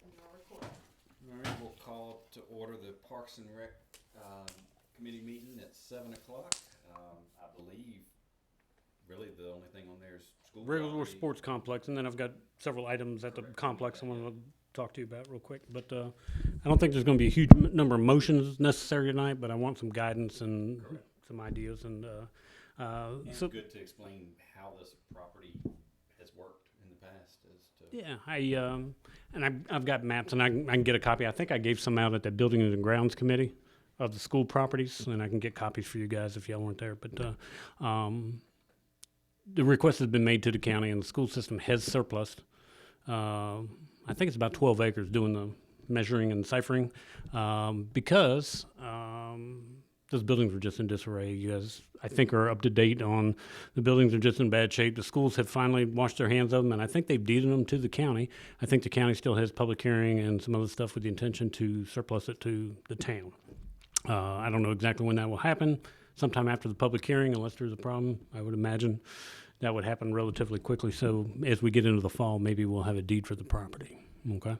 All right, we'll call to order the Parks and Rec committee meeting at 7 o'clock. I believe, really, the only thing on there is school Wrigglesworth property. Sports Complex, and then I've got several items at the complex I want to talk to you about real quick. But I don't think there's going to be a huge number of motions necessary tonight, but I want some guidance and some ideas. And It's so, good to explain how this property has worked in the past as to. yeah, I've got maps, and I can get a copy. I think I gave some out at the Building and Grounds Committee of the school properties, and I can get copies for you guys if y'all weren't there. But the request has been made to the county, and the school system has surplus. I think it's about 12 acres doing the measuring and ciphering because those buildings were just in disarray. You guys, I think, are up to date on the buildings are just in bad shape. The schools have finally washed their hands of them, and I think they've deeded them to the county. I think the county still has public hearing and some other stuff with the intention to surplus it to the town. I don't know exactly when that will happen. Sometime after the public hearing, unless there's a problem, I would imagine that would happen relatively quickly. So as we get into the fall, maybe we'll have a deed for the property. Okay.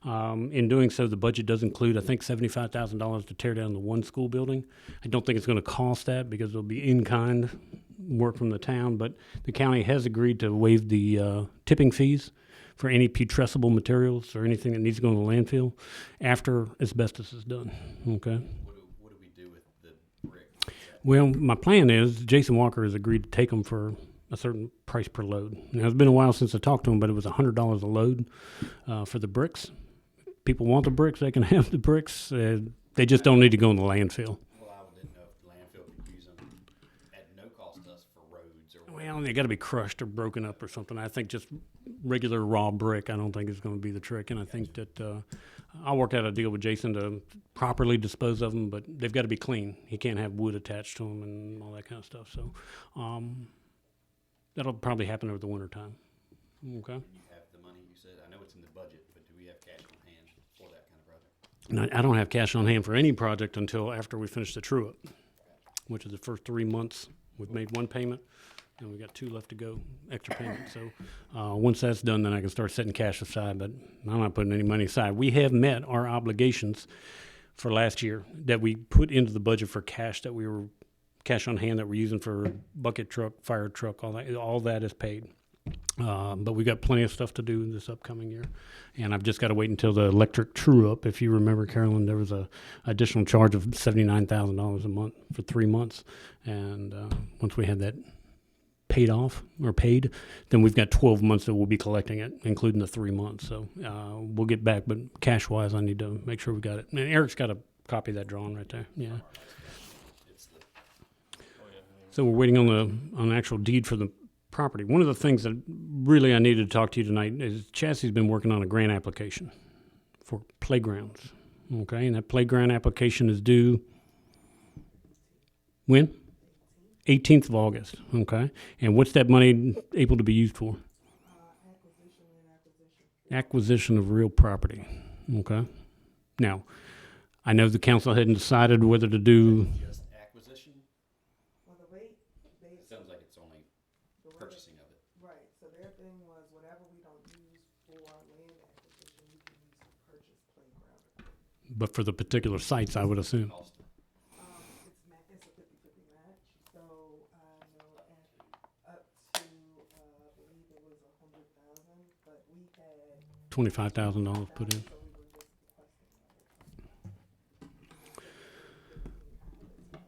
In doing so, the budget does include, I think, $75,000 to tear down the one school building. I don't think it's going to cost that because it'll be in-kind work from the town, but the county has agreed to waive the tipping fees for any putrescible materials or anything that needs to go in the landfill after asbestos is done. Okay. What do we do with the brick? Well, my plan is Jason Walker has agreed to take them for a certain price per load. Now, it's been a while since I talked to him, but it was $100 a load for the bricks. People want the bricks, they can have the bricks. They just don't need to go in the landfill. Well, I didn't know if the landfill could use them at no cost to us for roads or. Well, they got to be crushed or broken up or something. I think just regular raw brick, I don't think is going to be the trick. And I think that I'll work out a deal with Jason to properly dispose of them, but they've got to be clean. He can't have wood attached to them and all that kind of stuff. So that'll probably happen over the winter time. Okay. And you have the money, you said, I know it's in the budget, but do we have cash on hand for that kind of project? And I don't have cash on hand for any project until after we finish the true-up, which is the first 3 months. We've made one payment, and we got 2 left to go, extra payment. So once that's done, then I can start setting cash aside, but I'm not putting any money aside. We have met our obligations for last year that we put into the budget for cash that we were cash on hand that we're using for bucket truck, fire truck, all that is paid. But we got plenty of stuff to do this upcoming year, and I've just got to wait until the electric true up. If you remember, Carolyn, there was a additional charge of $79,000 a month for 3 months, and once we have that paid off or paid, then we've got 12 months that we'll be collecting it, including the 3 months. So we'll get back, but cash wise, I need to make sure we got it. And Eric's got a copy of that drawing right there. Yeah. So we're waiting on the actual deed for the property. One of the things that really I needed to talk to you tonight is Chassie's been working on a grant application for playgrounds. Okay, and that playground application is due when? 18th of August. Okay, and what's that money able to be used for? Acquisition of real property. Okay. Now, I know the council hadn't decided whether to do. Just acquisition? Well, the way they, Sounds like it's only the way purchasing of it. right, so their thing was whatever we don't use for land acquisition, we can use to purchase playground equipment. But for the particular sites, I would assume. Cost. It's a 50-50 match, so I know up to, I believe it was 100,000, but we had. $25,000 put in. So we were just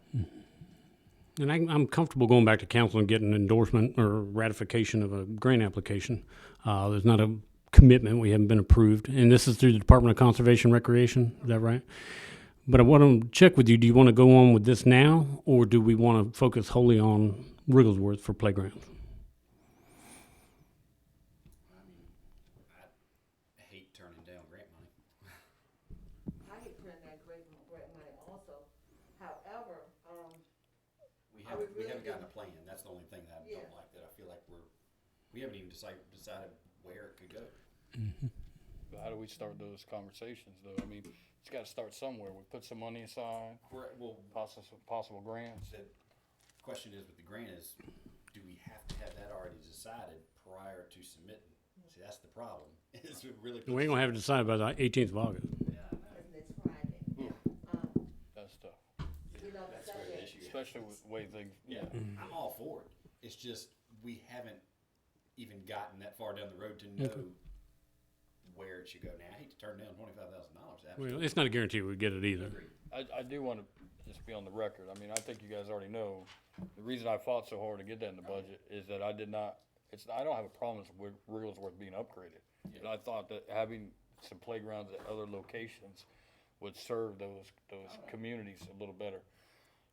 requesting. And I'm comfortable going back to council and getting an endorsement or ratification of a grant application. There's not a commitment. We haven't been approved. And this is through the Department of Conservation and Recreation. Is that right? But I want to check with you. Do you want to go on with this now, or do we want to focus wholly on Wrigglesworth for playgrounds? I hate turning down grant money. I hate turning that grant money also. However, We I would haven't, we really haven't gotten a plan. That's the only thing that I Yeah. don't like, that I feel like we haven't even decided where it could go. But how do we start those conversations, though? I mean, it's got to start somewhere. We put some money aside, Well, possible grants. the question is with the grant is, do we have to have that already decided prior to submitting? See, that's the problem. Is it really We ain't gonna have it decided by the 18th of August. Yeah, I know. That's next Friday. That's tough, You know, That's where the issue is. especially with the way things, Yeah, I'm all for it. It's just we haven't even gotten that far down the road to know where it should go. Now, I hate to turn down $25,000. Well, it's not a guarantee we get it either. I do want to just be on the record. I mean, I think you guys already know, the reason I fought so hard to get that in the budget is that I don't have a problem with Wigglesworth being upgraded. And I thought that having some playgrounds at other locations would serve those communities a little better.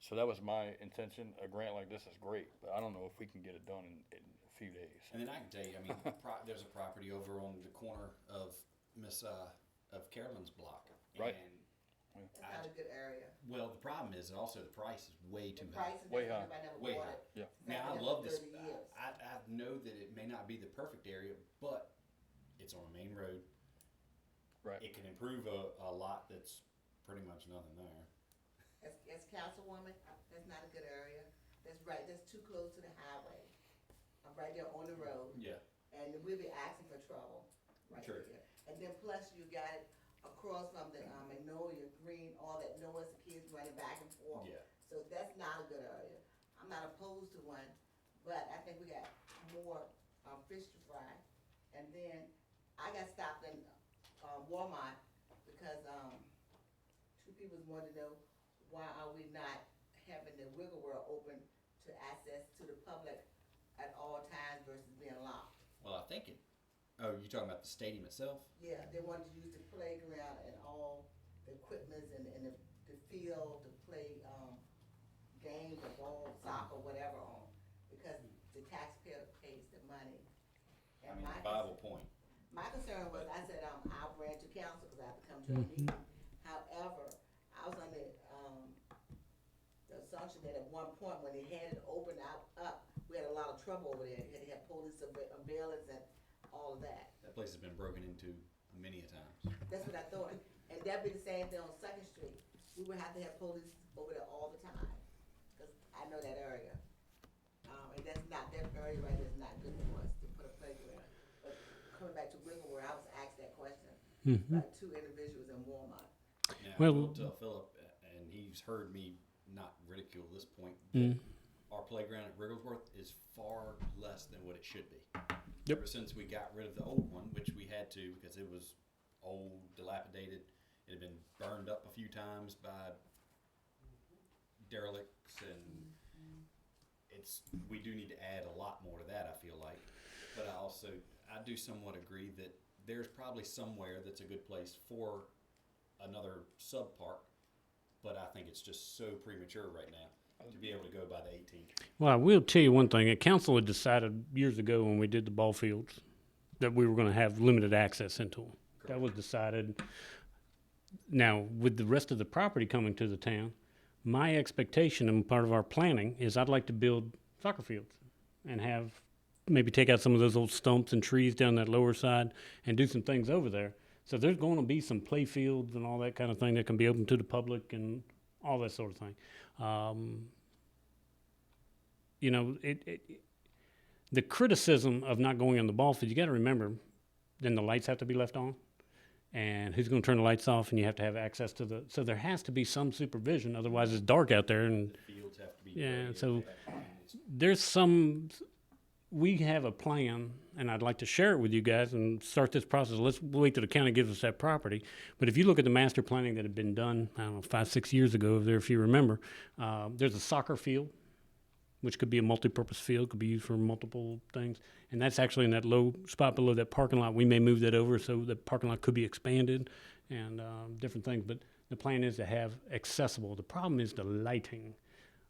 So that was my intention. A grant like this is great, but I don't know if we can get it done in a few days. And then I can tell you, I mean, there's a property over on the corner of of Carolyn's block. Right. And It's not a good area. well, the problem is also the price is way too The high. price is Way different, high. everybody never Way bought high. it. Yeah. It's Now, I been love for this. 30 years. I know that it may not be the perfect area, but it's on a main road. Right. It can improve a lot that's pretty much nothing there. As councilwoman, that's not a good area. That's too close to the highway. I'm right there on the road, Yeah. and we'll be asking for trouble right True. there. And then plus you got it across from the Magnolia Green, all that noise, the kids running back and forth. Yeah. So that's not a good area. I'm not opposed to one, but I think we got more fish to fry. And then I got stopped in Walmart because two people wanted to know why are we not having the Wiggle World open to access to the public at all times versus being locked. Well, I think it. Oh, you talking about the stadium itself? Yeah, they wanted to use the playground and all the equipments and the field to play games of ball, soccer, whatever on, because the taxpayer pays the money. I And mean, my Bible point. My concern was, I said, I'll bring it to council, cause I have to come to a meeting. However, I was under, the assumption that at one point, when they had it opened up, we had a lot of trouble over there. They had police surveillance and all of that. That place has been broken into many a times. That's what I thought. And that'd be the same thing on Second Street. We would have to have police over there all the time, cause I know that area. And that area right there is not good for us to put a playground. But coming back to Wiggle where I was asked that question by two individuals in Walmart. Now, Well- I will tell Philip, and he's heard me not ridicule this point, that our playground at Wigglesworth is far less than what it should be. Yep. Ever since we got rid of the old one, which we had to because it was old, dilapidated, it had been burned up a few times by derelicts, and we do need to add a lot more to that, I feel like. But I do somewhat agree that there's probably somewhere that's a good place for another sub park, but I think it's just so premature right now to be able to go by the 18th. Well, I will tell you one thing. Council had decided years ago when we did the ball fields that we were going to have limited access into them. That was decided. Now, with the rest of the property coming to the town, my expectation and part of our planning is I'd like to build soccer fields and have maybe take out some of those old stumps and trees down that lower side and do some things over there. So there's going to be some play fields and all that kind of thing that can be open to the public and all that sort of thing. You know, the criticism of not going on the ball field, you got to remember, then the lights have to be left on. And who's going to turn the lights off? And you have to have access to so there has to be some supervision. Otherwise, it's dark out there. And The fields have to be Yeah, graded, so- they have to be- there's we have a plan, and I'd like to share it with you guys and start this process. Let's wait till the county gives us that property. But if you look at the master planning that had been done, I don't know, 5-6 years ago, if you remember, there's a soccer field, which could be a multi-purpose field, could be used for multiple things. And that's actually in that low spot below that parking lot. We may move that over so the parking lot could be expanded and different things. But the plan is to have accessible. The problem is the lighting,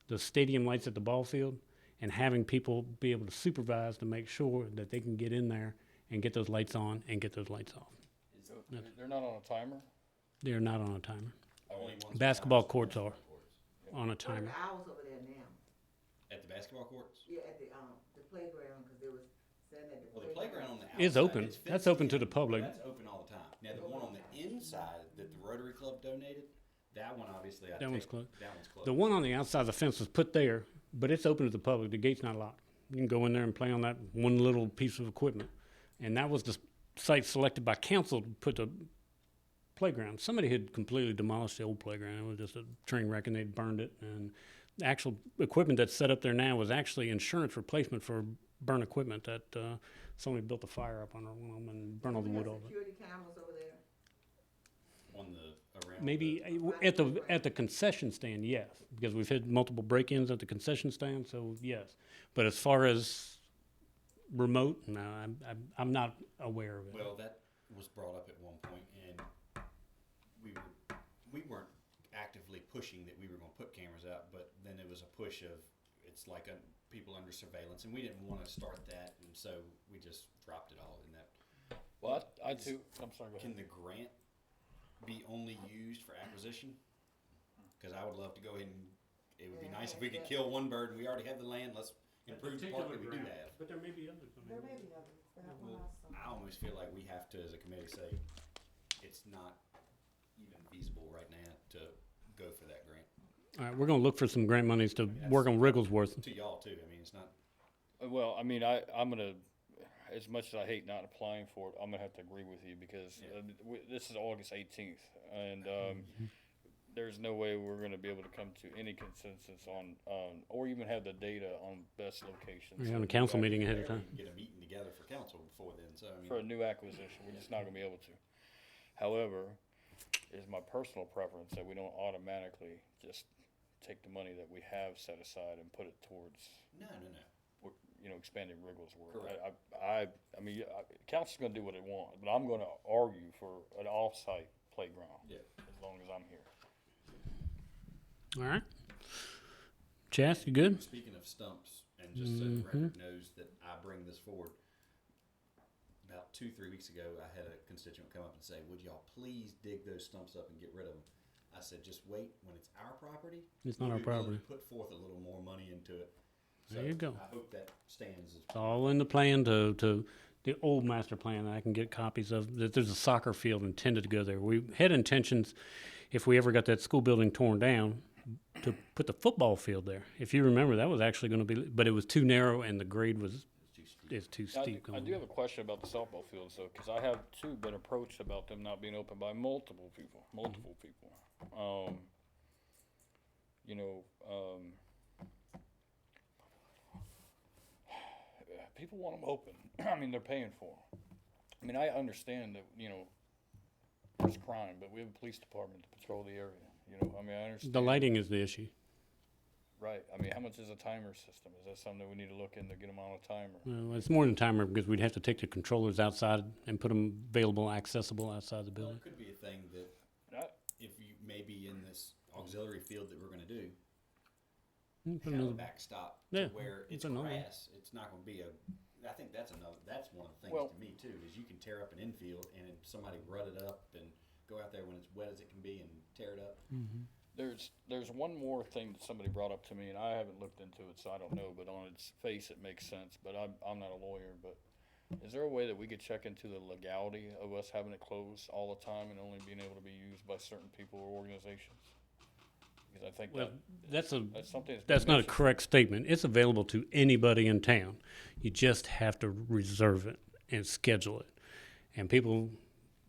the stadium lights at the ball field, and having people be able to supervise to make sure that they can get in there and get those lights on and get those lights off. So they're not on a timer? They're not on a timer. Only ones that Basketball count. courts are on a What are timer. the hours over there now? At the basketball courts? Yeah, at the playground, cause they was saying that Well, the playground on the outside. It's open. fenced That's open to in. the public. That's open all the time. Now, the one on the inside that the Rotary Club donated, that one obviously That one's closed. That one's closed. The one on the outside of the fence was put there, but it's open to the public. The gate's not locked. You can go in there and play on that one little piece of equipment. And that was the site selected by council to put the playground. Somebody had completely demolished the old playground. It was just a train wreck and they'd burned it. And the actual equipment that's set up there now was actually insurance replacement for burn equipment that somebody built a fire up on one of them and burned all the We wood have over it. security cameras over there. On the, around. Maybe at the concession stand, yes, because we've had multiple break-ins at the concession stand, so yes. But as far as remote, no, I'm not aware of it. Well, that was brought up at one point, and we weren't actively pushing that we were gonna put cameras out, but then it was a push of, it's like people under surveillance, and we didn't wanna start that, and so we just dropped it all in that. Well, I too, I'm sorry, go Can ahead. the grant be only used for acquisition? Cause I would love to go ahead and, it would be nice if we could kill one bird, and we already have the land, let's improve the part that we do have. But there may be others. There may be others, that one Well, has some. I almost feel like we have to, as a committee, say, it's not even feasible right now to go for that grant. All right, we're gonna look for some grant monies to mean, work on Wrigglesworth. To y'all too, I mean, it's not, Well, I mean, I'm gonna, as much as I hate not applying for it, I'm gonna have to agree with you because Yeah. this is August 18th, and there's no way we're gonna be able to come to any consensus on, or even have the data on best locations. We're having a council meeting ahead of barely time. get a meeting together for council before then, so I mean. For a new acquisition, we're just not gonna be able to. However, it's my personal preference that we don't automatically just take the money that we have set aside and put it towards, No, expanding Wrigglesworth. Correct. I mean, council's gonna do what they want, but I'm gonna argue for an off-site playground. Yeah. As long as I'm here. All right. Chas, you good? speaking of stumps, and just so the record knows that I bring this forward, about 2-3 weeks ago, I had a constituent come up and say, would y'all please dig those stumps up and get rid of them? I said, just wait, when it's our property. It's not we'll our be willing property. to Put forth a little more money into it. There you go. I hope that stands as It's all in the plan to the old master plan that I can get copies of. That there's a soccer field intended to go there. We had intentions, if we ever got that school building torn down, to put the football field there. If you remember, that was actually going to be, but it was too narrow and the grade was too steep. is too I steep. do going have a question about the softball fields though, because I have too been approached about them not being open by multiple people. People want them open. I mean, they're paying for them. I mean, I understand that, there's crime, but we have a police department to patrol the area, I mean, I understand. The lighting is the issue. Right, I mean, how much is a timer system? Is that something that we need to look into, get them on a timer? Well, it's more than timer because we'd have to take the controllers outside and put them available, accessible outside the Well, building. it could be a thing that Not- if you, maybe in this auxiliary field that we're gonna do, Put have a another- backstop Yeah, to where it's put another one. grass. It's not gonna be I think that's one of the things Well- to me too, is you can tear up an infield and if somebody rut it up and go out there when it's wet as it can be and tear it up. There's one more thing that somebody brought up to me, and I haven't looked into it, so I don't know, but on its face, it makes sense, but I'm not a lawyer, but is there a way that we could check into the legality of us having it closed all the time and only being able to be used by certain people or organizations? Because I think Well, that's that's something that's. That's been not a mentioned. correct statement. It's available to anybody in town. You just have to reserve it and schedule it. And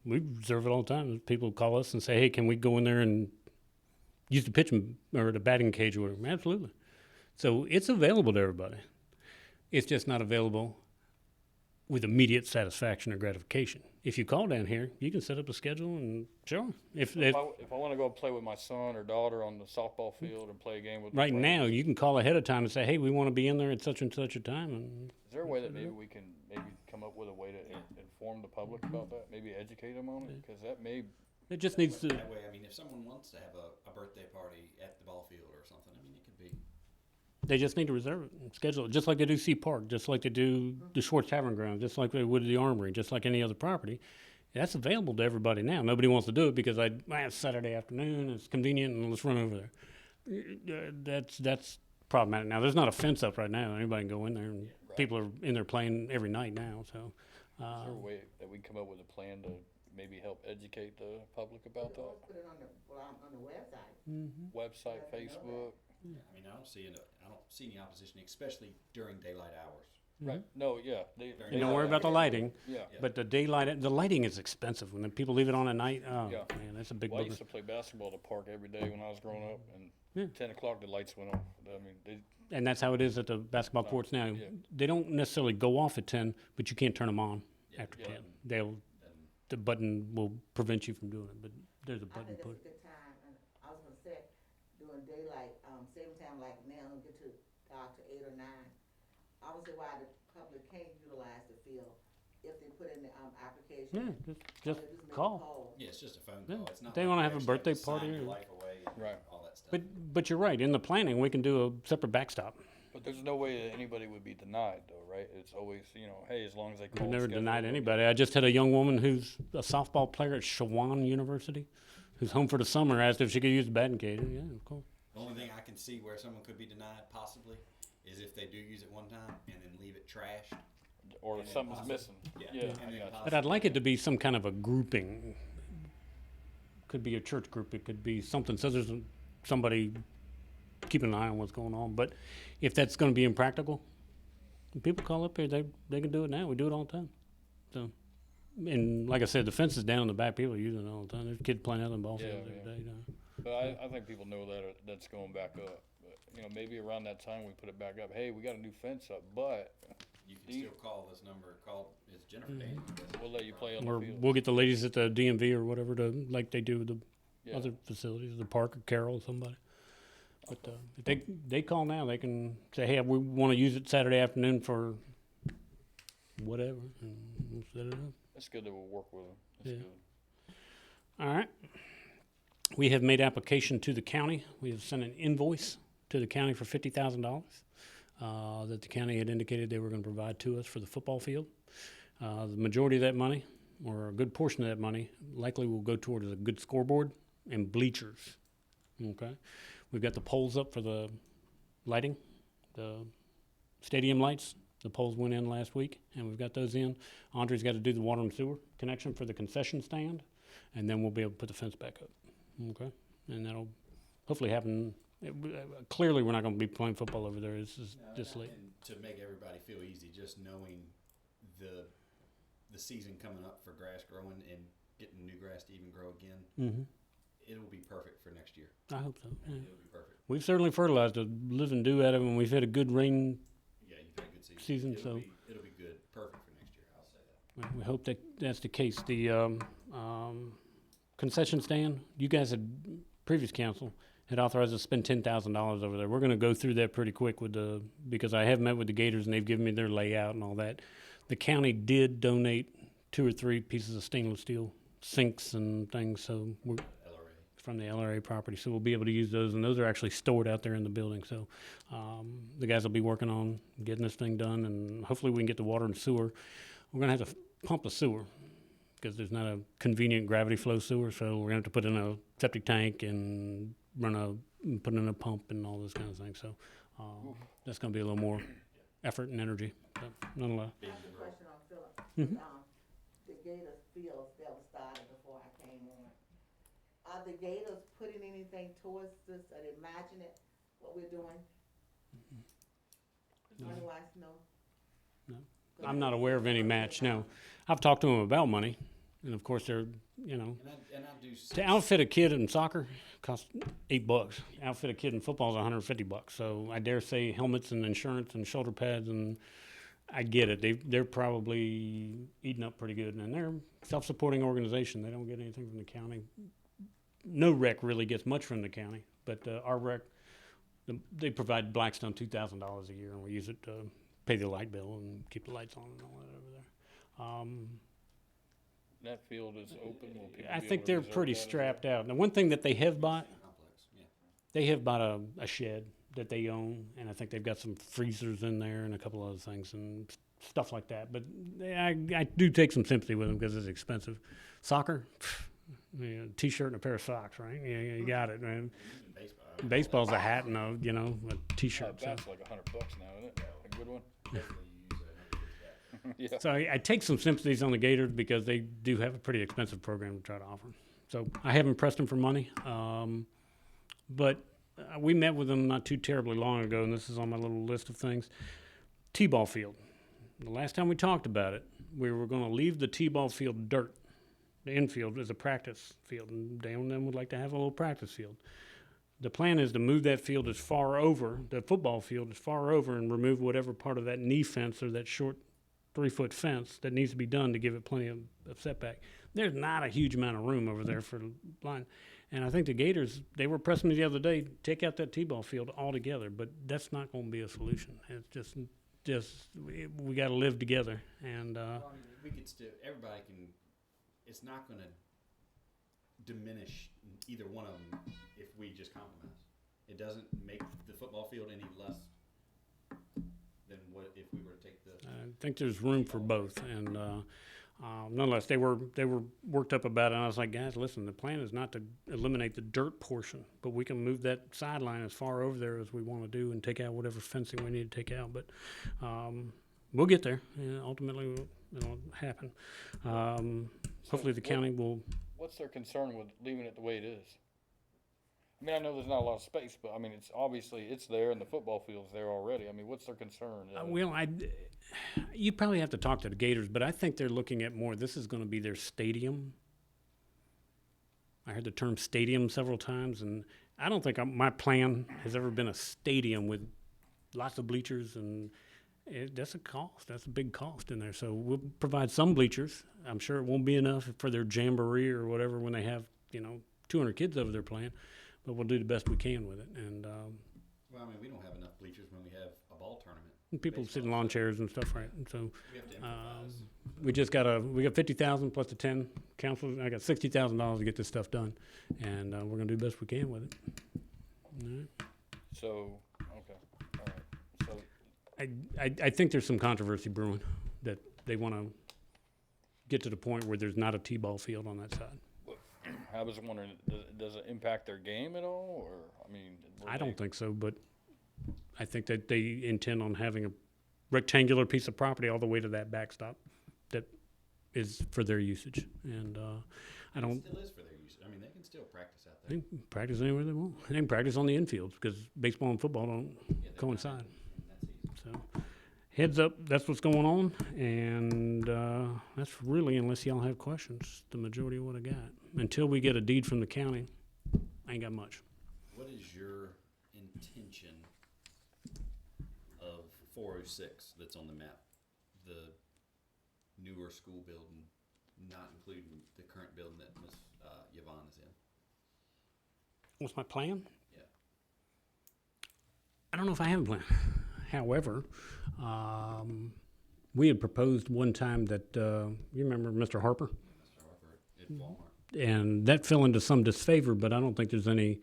we reserve it all the time. People call us and say, hey, can we go in there and use the pitching or the batting cage or whatever? Absolutely. So it's available to everybody. It's just not available with immediate satisfaction or gratification. If you call down here, you can set up a schedule and sure. If If I wanna go play with my son or daughter on the softball field and play a game with. right friends, now you can call ahead of time and say, hey, we want to be in there at such and such a time, and Is there a way that maybe we can come up with a way to inform the public about that? Maybe educate them on it? Because that may, it just needs to. That way, I mean, if someone wants to have a birthday party at the ball field or something, I mean, it could be. They just need to reserve it and schedule it, just like they do Sea Park, just like they do the Schwartz Tavern Ground, just like they would the Armory, just like any other property. That's available to everybody now. Nobody wants to do it because it's Saturday afternoon, it's convenient, and let's run over there. That's problematic. Now, there's not a fence up right now. Anybody can go in there, and people are in there playing every night now. So, is there a way that we can come up with a plan to maybe help educate the public about that? Put it on the website. Website, Facebook? I mean, I don't see any opposition, especially during daylight hours. Right, no, yeah. You don't worry about the lighting, Yeah. but the lighting is expensive. When the people leave it on at night, oh, Yeah. man, that's a big Well, I booger. used to play basketball at the park every day when I was growing up, and Yeah. 10 o'clock the lights went off. I mean, And that's how it is at the basketball courts now. yeah. They don't necessarily go off at 10, but you can't turn them on after Yeah. 10. The button will prevent you from doing it, but there's a I button think put. that's a good time, and I was gonna say, during daylight, same time like now, get to, to 8 or 9. I would say why the public can't utilize the field if they put in the, application. Yeah, just Or they make a call. Yeah, it's just a phone Yeah. call. It's not They like wanna you have a actually birthday to sign party your or- life away and Right. all that stuff. But you're right. In the planning, we can do a separate backstop. but there's no way that anybody would be denied though, right? It's always, hey, as long as they call. We've never schedule denied it. anybody. I just had a young woman who's a softball player at Shawan University, who's home for the summer, asked if she could use the batting cage. Yeah, of course. The only thing I can see where someone could be denied possibly is if they do use it one time and then leave it trashed. Or And if then something's possibly- missing. Yeah. Yeah, And I then got you. But I'd like it to be some kind of a grouping. Could be a church group. It could be something. So there's somebody keeping an eye on what's going on. But if that's going to be impractical, people call up here. They can do it now. We do it all the time. So, and like I said, the fence is down in the back. People are using it all the time. There's kids playing out in the ball Yeah, fields every yeah. day. You know. But I think people know that that's going back up. But, maybe around that time we put it back up. Hey, we got a new fence up, but You can Do you- still call this number. It's Jennifer Daniels. we'll let you play on Or the field. we'll get the ladies at the DMV or whatever to like they do with the Yeah. other facilities, the park or Carroll, somebody. But if they call now, they can say, hey, we want to use it Saturday afternoon for whatever, and we'll set it up. It's good that we'll work with them. It's Yeah. good. All right. We have made application to the county. We have sent an invoice to the county for $50,000 that the county had indicated they were going to provide to us for the football field. The majority of that money, or a good portion of that money, likely will go towards a good scoreboard and bleachers. Okay. We've got the poles up for the lighting, the stadium lights. The poles went in last week, and we've got those in. Andre's got to do the water and sewer connection for the concession stand, and then we'll be able to put the fence back up. Okay, and that'll hopefully happen. Clearly, we're not going to be playing football over there. This late. And to make everybody feel easy, just knowing the season coming up for grass growing and getting new grass to even grow again, Mm-hmm. it'll be perfect for next year. I hope so. Yeah. It'll be perfect. We've certainly fertilized a living do out of it, and we've had a good rain. Yeah, you've had a good season. Season, it'll so- it'll be good, perfect for next year. I'll say that. We hope that that's the case. The concession stand, you guys had, previous council, had authorized us to spend $10,000 over there. We're going to go through that pretty quick because I have met with the Gators and they've given me their layout and all that. The county did donate 2 or 3 pieces of stainless steel sinks and things, so we're LRA. from the LRA property, so we'll be able to use those, and those are actually stored out there in the building. So the guys will be working on getting this thing done, and hopefully we can get the water and sewer. We're going to have to pump the sewer because there's not a convenient gravity flow sewer, so we're going to have to put in a septic tank and put in a pump and all those kinds of things. So that's going to be a little more effort and energy, but nonetheless. I have a question on Philip. Mhm. The Gators fields that was started before I came on. Are the Gators putting anything towards this? Are they matching it, what we're doing? Money-wise, no? No. I'm not aware of any match, no. I've talked to them about money, and of course they're, And I do. to outfit a kid in soccer costs $8. Outfit a kid in football is $150. So I dare say helmets and insurance and shoulder pads, and I get it. They're probably eating up pretty good, and they're a self-supporting organization. They don't get anything from the county. No rec really gets much from the county, but our rec, they provide Blackstone $2,000 a year, and we use it to pay the light bill and keep the lights on and all that over there. That field is open. Will people I be think able to they're reserve pretty that as well? strapped out. Now, one thing that they have bought, Complex. Yeah. they have bought a shed that they own, and I think they've got some freezers in there and a couple other things and stuff like that. But I do take some sympathy with them because it's expensive. Soccer, t-shirt and a pair of socks, right? Yeah, you got it, man. Even baseball. Baseball's a hat and a t-shirt. So. That's like $100 now, isn't it? A good one. Hopefully you use that. Yeah. So I take some sympathies on the Gators because they do have a pretty expensive program to try to offer. So I haven't pressed them for money, but we met with them not too terribly long ago, and this is on my little list of things. T-ball field. the last time we talked about it, we were going to leave the T-ball field dirt, the infield as a practice field, and Dale and them would like to have a little practice field. The plan is to move that field as far over, the football field as far over, and remove whatever part of that knee fence or that short 3-foot fence that needs to be done to give it plenty of setback. There's not a huge amount of room over there for line. And I think the Gators, they were pressing me the other day, take out that T-ball field altogether, but that's not going to be a solution. It's just we got to live together. And Well, I mean, we could still, everybody can, it's not gonna diminish either one of them if we just compromise. It doesn't make the football field any less than what if we were to take the. I think there's room for both. And nonetheless, they were worked up about it. And I was like, guys, listen, the plan is not to eliminate the dirt portion, but we can move that sideline as far over there as we want to do and take out whatever fencing we need to take out. But we'll get there. And ultimately, it'll happen. Hopefully, the county will. What's their concern with leaving it the way it is? I mean, I know there's not a lot of space, but I mean, it's obviously it's there and the football field's there already. I mean, what's their concern? You probably have to talk to the Gators, but I think they're looking at more. This is going to be their stadium. I heard the term stadium several times, and I don't think my plan has ever been a stadium with lots of bleachers, and that's a cost. That's a big cost in there. So we'll provide some bleachers. I'm sure it won't be enough for their jamboree or whatever when they have 200 kids over there playing, but we'll do the best we can with it. And Well, I mean, we don't have enough bleachers when we have a ball tournament. people sit in lawn chairs and stuff, right? And so We have to improvise. we got 50,000 plus the 10 councils. I got $60,000 to get this stuff done, and we're gonna do the best we can with it. All right. So, okay, all right. So, I think there's some controversy brewing that they want to get to the point where there's not a T-ball field on that side. I was wondering, does it impact their game at all, or, I mean? I don't think so, but I think that they intend on having a rectangular piece of property all the way to that backstop that is for their usage. And I don't It still is for their use. I mean, they can still practice out they there. can practice anywhere they want. They can practice on the infield because baseball and football don't Yeah, they're coincide. not- That's easy. So, heads up, that's what's going on, and that's really, unless y'all have questions, the majority of what I got. Until we get a deed from the county, I ain't got much. What is your intention of 406 that's on the map? The newer school building, not including the current building that Ms. Yvonne is in. What's my plan? Yeah. I don't know if I have a plan. However, we had proposed one time that, you remember Mr. Harper? Mr. Harper at Walmart. And that fell into some disfavor, but I don't think there's any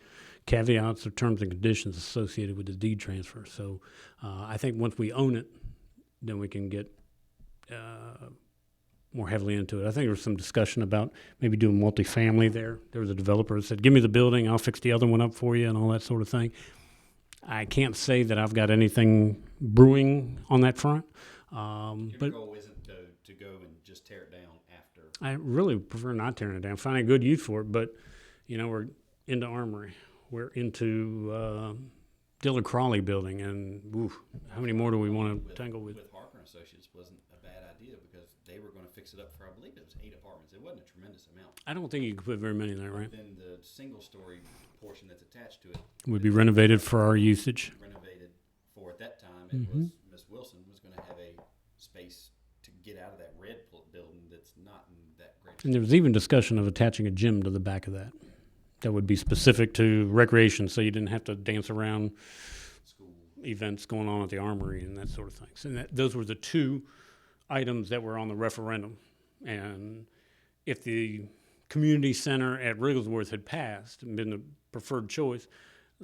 caveats or terms and conditions associated with the deed transfer. So I think once we own it, then we can get more heavily into it. I think there was some discussion about maybe doing multifamily there. There was a developer that said, give me the building, I'll fix the other one up for you and all that sort of thing. I can't say that I've got anything brewing on that front. Your But goal isn't to go and just tear it down after. I really prefer not tearing it down, finding a good use for it. But, we're into Armory. We're into Dillard Crawley building. And oof, how many more do we want to tangle with? With Harper and Associates wasn't a bad idea because they were going to fix it up for, I believe it was 8 apartments. It wasn't a tremendous amount. I don't think you could put very many in there, right? Then the single-story portion that's attached to it Would be renovated for our usage. renovated for at that time. It was Miss Wilson was going to have a space to get out of that red building that's not in that great. And there was even discussion of attaching a gym to the back of that. That would be specific to recreation, so you didn't have to dance around School. events going on at the Armory and that sort of thing. So those were the two items that were on the referendum. And if the community center at Wrigglesworth had passed and been the preferred choice,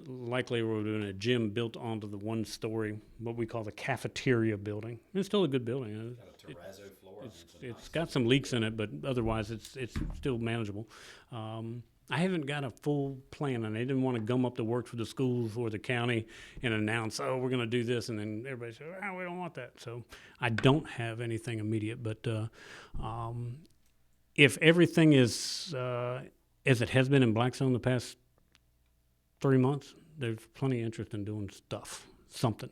likely we were doing a gym built onto the one-story, what we call the cafeteria building. It's still a good building. Got a terrazzo floor. and It's a nice- got some leaks in it, but otherwise it's still manageable. I haven't got a full plan, and they didn't want to gum up the works with the schools or the county and announce, oh, we're going to do this, and then everybody says, oh, we don't want that. So I don't have anything immediate, but if everything is as it has been in Blackstone the past 3 months, there's plenty of interest in doing stuff. something.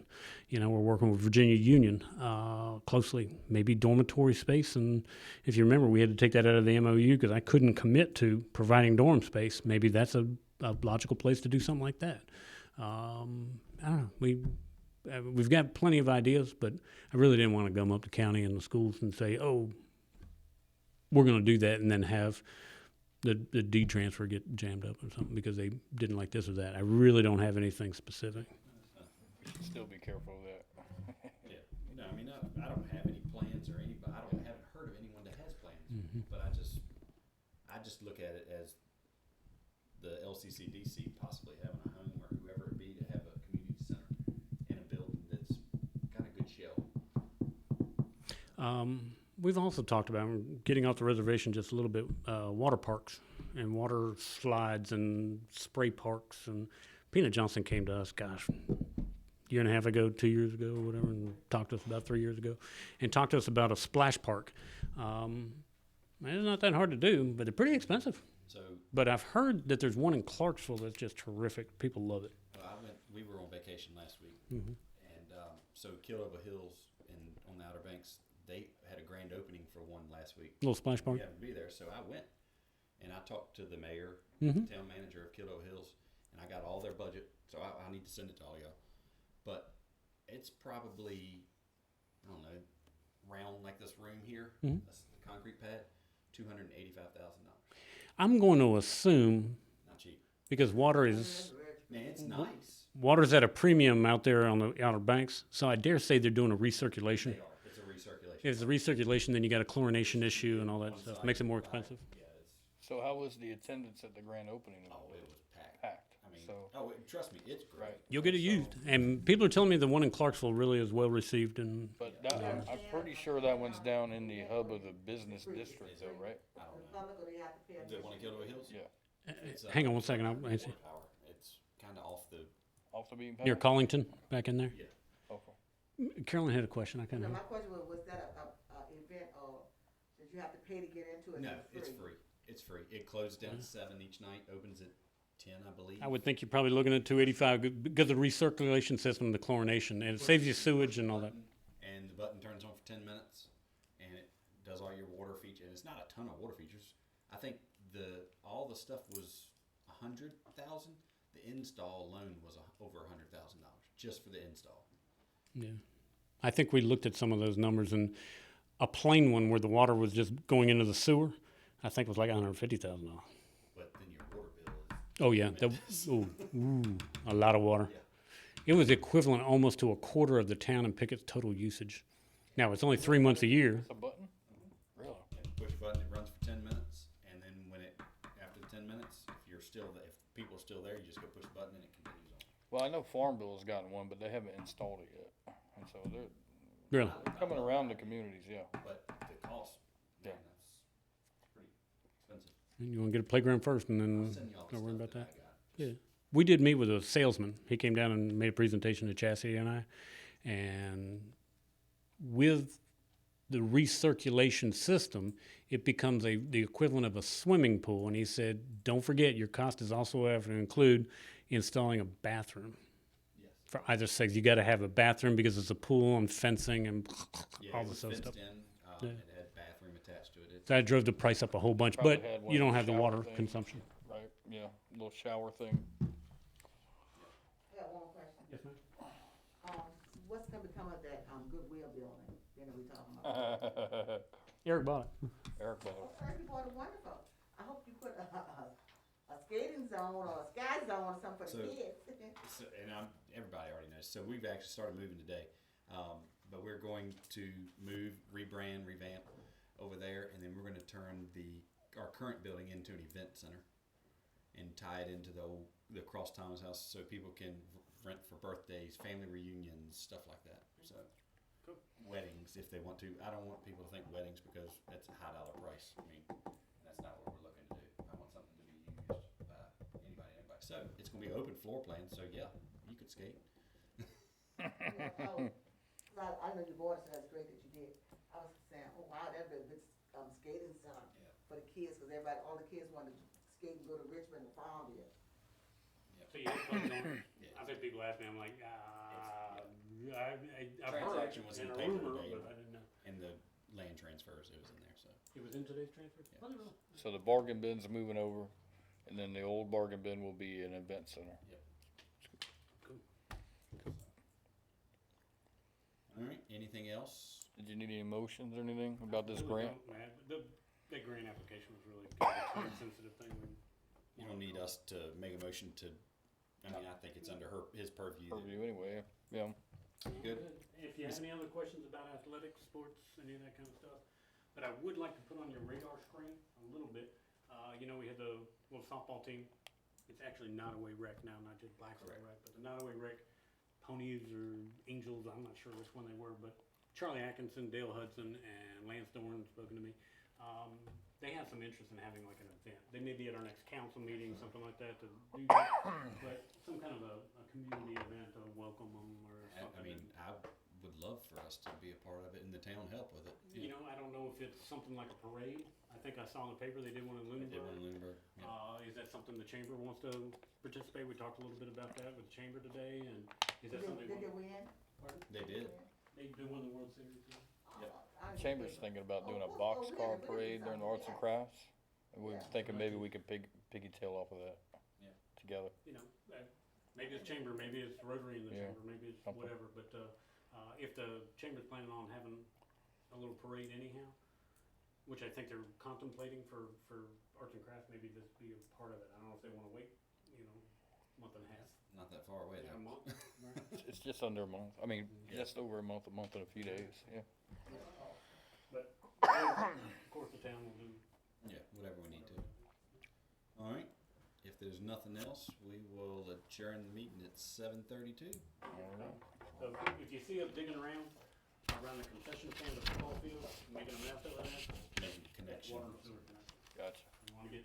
You know, we're working with Virginia Union closely, maybe dormitory space. And if you remember, we had to take that out of the MOU because I couldn't commit to providing dorm space. Maybe that's a logical place to do something like that. I don't know. We've got plenty of ideas, but I really didn't want to gum up the county and the schools and say, oh, we're going to do that, and then have the D transfer get jammed up or something because they didn't like this or that. I really don't have anything specific. We should still be careful of that. Yeah, no, I mean, I don't have any plans or anybody, haven't heard of anyone that has plans, but I just look at it as the LCCDC possibly having a home or whoever it be to have a community center in a building that's got a good shell. We've also talked about getting off the reservation just a little bit, water parks and water slides and spray parks. And Peanut Johnson came to us, gosh, year and a half ago, 2 years ago, or whatever, and talked to us about 3 years ago, and talked to us about a splash park. It's not that hard to do, but they're pretty expensive. So But I've heard that there's one in Clarksville that's just terrific. People love it. we were on vacation last week, Mm-hmm. and so Killova Hills on the Outer Banks, they had a grand opening for one last week. Little splash park. We happened to be there, so I went and I talked to the mayor, Mhm. town manager of Killova Hills, and I got all their budget. So I need to send it to all y'all. But it's probably, I don't know, round like this room here, Mhm. that's the concrete pad, $285,000. I'm going to assume Not cheap. because water's Man, it's nice. at a premium out there on the Outer Banks, so I dare say they're doing a recirculation. They are. It's a recirculation. If it's a recirculation, then you got a chlorination issue and all that One stuff. side, Makes it more right. expensive. Yeah, it's, So how was the attendance at the grand opening? oh, it was packed. Packed. I mean, So, trust me, it's great. right. You'll get it So- used, and people are telling me the one in Clarksville really is well received. And But that, I'm pretty sure that one's down in the hub of the business district though, right? I don't know. Public, or they have to pay The one in admission? Killova Hills? Yeah. It's, hang on one second, I'll answer. water power. It's kind of off the, Off the beaten path? Near Collington, back in there. yeah. Okay. Carolyn had a question. I kind No, of. my question was that a event, or did you have to pay to get into it? No, Is it it's free. It's free. It closes down at 7 each night, opens at 10, I believe. I would think you're probably looking at 285 because of the recirculation system, the chlorination, and it saves you sewage and all that. And the button turns on for 10 minutes, and it does all your water features. And it's not a ton of water features. I think all the stuff was $100,000. The install alone was over $100,000 just for the install. Yeah, I think we looked at some of those numbers, and a plain one where the water was just going into the sewer, I think was like $150,000. But then your water bill is Oh yeah, a lot of water. Yeah. It was equivalent almost to a quarter of the town and Pickett's total usage. Now it's only 3 months a year. It's a button? Really? and push a button. It runs for 10 minutes, and then after the 10 minutes, if people are still there, you just go push a button and it continues on. Well, I know Farm Bill's gotten one, but they haven't installed it yet. And so they're Really, coming around the communities, yeah. But the cost, man, Yeah. that's pretty expensive. you want to get a playground first, and I'll then send y'all the don't worry stuff about that. I got. Yeah, we did meet with a salesman. He came down and made a presentation to Chastity and I, and with the recirculation system, it becomes the equivalent of a swimming pool. And he said, don't forget, your cost is also have to include installing a bathroom. Yes. For either sex, you got to have a bathroom because it's a pool and fencing and Yeah, all it this was other fenced stuff. in. Yeah. It had bathroom attached to it. That drove the price up a whole bunch, Probably but had one you of don't the have the shower water things. consumption. Right, yeah, little shower thing. I got one question. Yes, ma'am. What's gonna become of that, Goodwill building, we talking about? Eric bought it. Eric Bell. Oh, Frankie bought it wonderful. I hope you put a skating zone or a sky zone or something for So- the kids. So, and everybody already knows. So we've actually started moving today, but we're going to move, rebrand, revamp over there, and then we're going to turn our current building into an event center, and tie it into the Cross Thomas House, so people can rent for birthdays, family reunions, stuff like that. So weddings if they want to. I don't want people to think weddings because that's a high dollar price. I mean, that's not what we're looking to do. I want something to be used by anybody and everybody. So it's going to be open floor plan. So yeah, you could skate. I know you bought it, so that's great that you did. I was saying, oh wow, that'd be a good, skating center Yeah. for the kids, cause all the kids wanted to skate and go to Richmond and Farmville. So you have clothes on? I bet people ask me, I'm like, I've heard Transaction was in and the a paper rumor, today. but I didn't know. And the land transfers, it was in there, so. It was in today's transfer? Yeah. I don't know. So the bargain bin's moving over, and then the old bargain bin will be an event center. All right, anything else? Did you need any motions or anything about this Really grant? don't, man. That grant application was really kind of a time-sensitive thing. You don't need us to make a motion to, I mean, I think it's under his purview. Purview anyway, yeah. Good. If you have any other questions about athletics, sports, any of that kind of stuff, but I would like to put on your radar screen a little bit. You know, we had the little softball team. It's actually Nottoway Rec now, not just Blacksville Correct. Rec, but the Nottoway Rec Ponies or Angels, I'm not sure which one they were, but Charlie Atkinson, Dale Hudson, and Lance Dorn spoken to me. They have some interest in having like an event. They may be at our next council meeting, something like that, to do that, but some kind of a community event to welcome them or I something. mean, I would love for us to be a part of it and the town help with it. You know, I don't know if it's something like a parade. I think I saw in the paper they did one in They did one Lunenburg. in Lunenburg, yeah. Is that something the chamber wants to participate? We talked a little bit about that with the chamber today, and is that something? Did they win? Pardon? They did. They won the World Series. Yeah. Chamber's thinking about doing a boxcar parade during the arts and crafts. And we was Yeah. thinking maybe we could piggytail off of that. Yeah. Together. You know, maybe it's chamber, maybe it's Rotary in the Yeah. chamber, maybe it's Something. whatever. But if the chamber's planning on having a little parade anyhow, which I think they're contemplating for arts and crafts, maybe this be a part of it. I don't know if they want to wait, you know, a month and a half. Not that far away Yeah, a though. month. It's just under a month. I mean, Yeah. just over a month and a few days, yeah. But of course, the town will do. Yeah, whatever we need to. All right, if there's nothing else, we will adjourn the meeting at 7:32. So if you see us digging around the concession stand, the football field, making a mess of that, Making that's connection. water and sewer connection. Gotcha. You wanna get